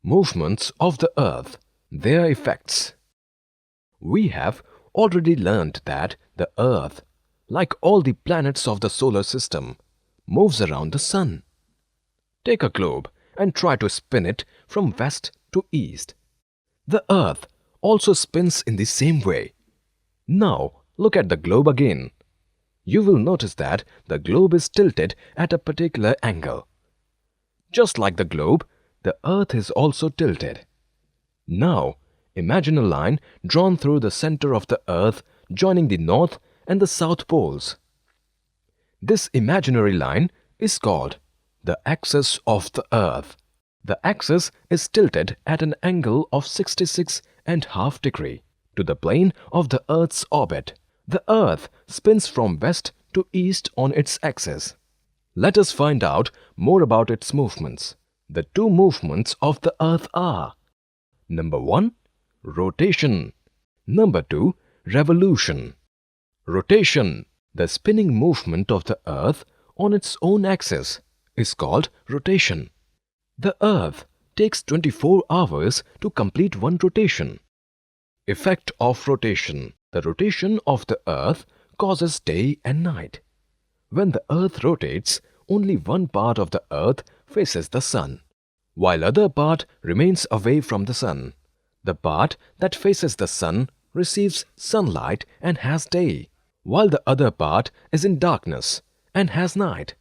Movements of the Earth, their effects. We have already learnt that the Earth, like all the planets of the solar system, moves around the Sun. Take a globe and try to spin it from west to east. The Earth also spins in the same way. Now look at the globe again. You will notice that the globe is tilted at a particular angle. Just like the globe, the Earth is also tilted. Now, imagine a line drawn through the center of the Earth joining the north and the south poles. This imaginary line is called the axis of the Earth. The axis is tilted at an angle of 66.5 degrees to the plane of the Earth's orbit. The Earth spins from west to east on its axis. Let us find out more about its movements. The two movements of the Earth are: number 1, rotation. Number 2, revolution. Rotation, the spinning movement of the Earth on its own axis, is called rotation. The Earth takes 24 hours to complete one rotation. Effect of rotation. The rotation of the Earth causes day and night. When the Earth rotates, only one part of the Earth faces the Sun, while other part remains away from the Sun. The part that faces the Sun receives sunlight and has day, while the other part is in darkness and has night.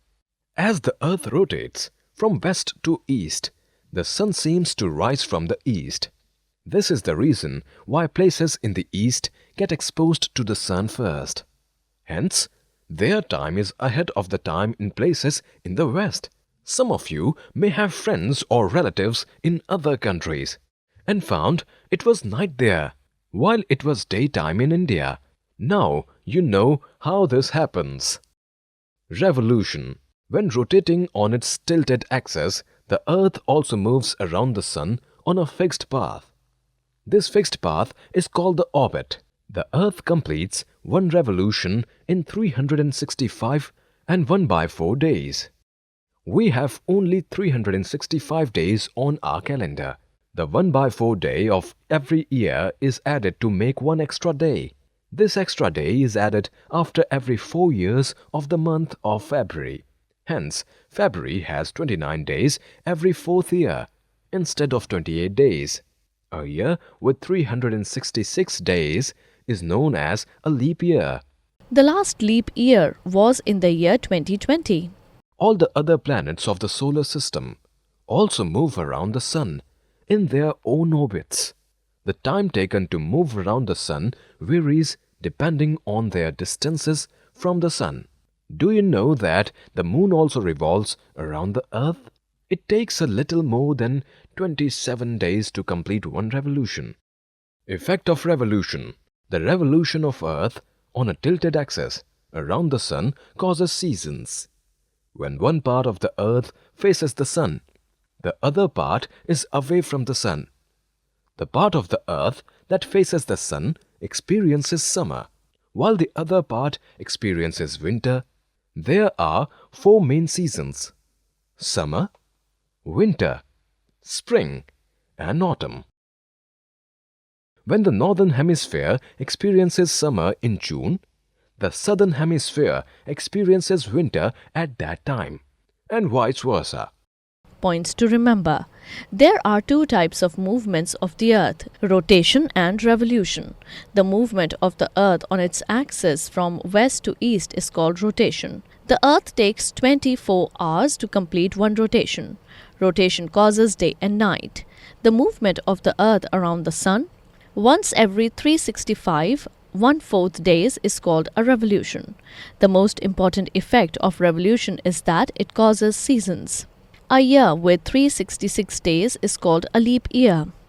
As the Earth rotates from west to east, the Sun seems to rise from the east. This is the reason why places in the east get exposed to the Sun first. Hence, their time is ahead of the time in places in the west. Some of you may have friends or relatives in other countries and found it was night there while it was daytime in India. Now you know how this happens. Revolution. When rotating on its tilted axis, the Earth also moves around the Sun on a fixed path. This fixed path is called the orbit. The Earth completes one revolution in 365 and 1/4 days. We have only 365 days on our calendar. The 1/4 day of every year is added to make one extra day. This extra day is added after every 4 years of the month of February. Hence, February has 29 days every 4th year instead of 28 days. A year with 366 days is known as a leap year. The last leap year was in the year 2020. All the other planets of the solar system also move around the Sun in their own orbits. The time taken to move around the Sun varies depending on their distances from the Sun. Do you know that the Moon also revolves around the Earth? It takes a little more than 27 days to complete one revolution. Effect of revolution. The revolution of Earth on a tilted axis around the Sun causes seasons. When one part of the Earth faces the Sun, the other part is away from the Sun. The part of the Earth that faces the Sun experiences summer, while the other part experiences winter. There are 4 main seasons: summer, winter, spring, and autumn. When the northern hemisphere experiences summer in June, the southern hemisphere experiences winter at that time, and vice versa. Points to remember. There are 2 types of movements of the Earth, rotation and revolution. The movement of the Earth on its axis from west to east is called rotation. The Earth takes 24 hours to complete one rotation. Rotation causes day and night. The movement of the Earth around the Sun once every 365 1/4 days is called a revolution. The most important effect of revolution is that it causes seasons. A year with 366 days is called a leap year.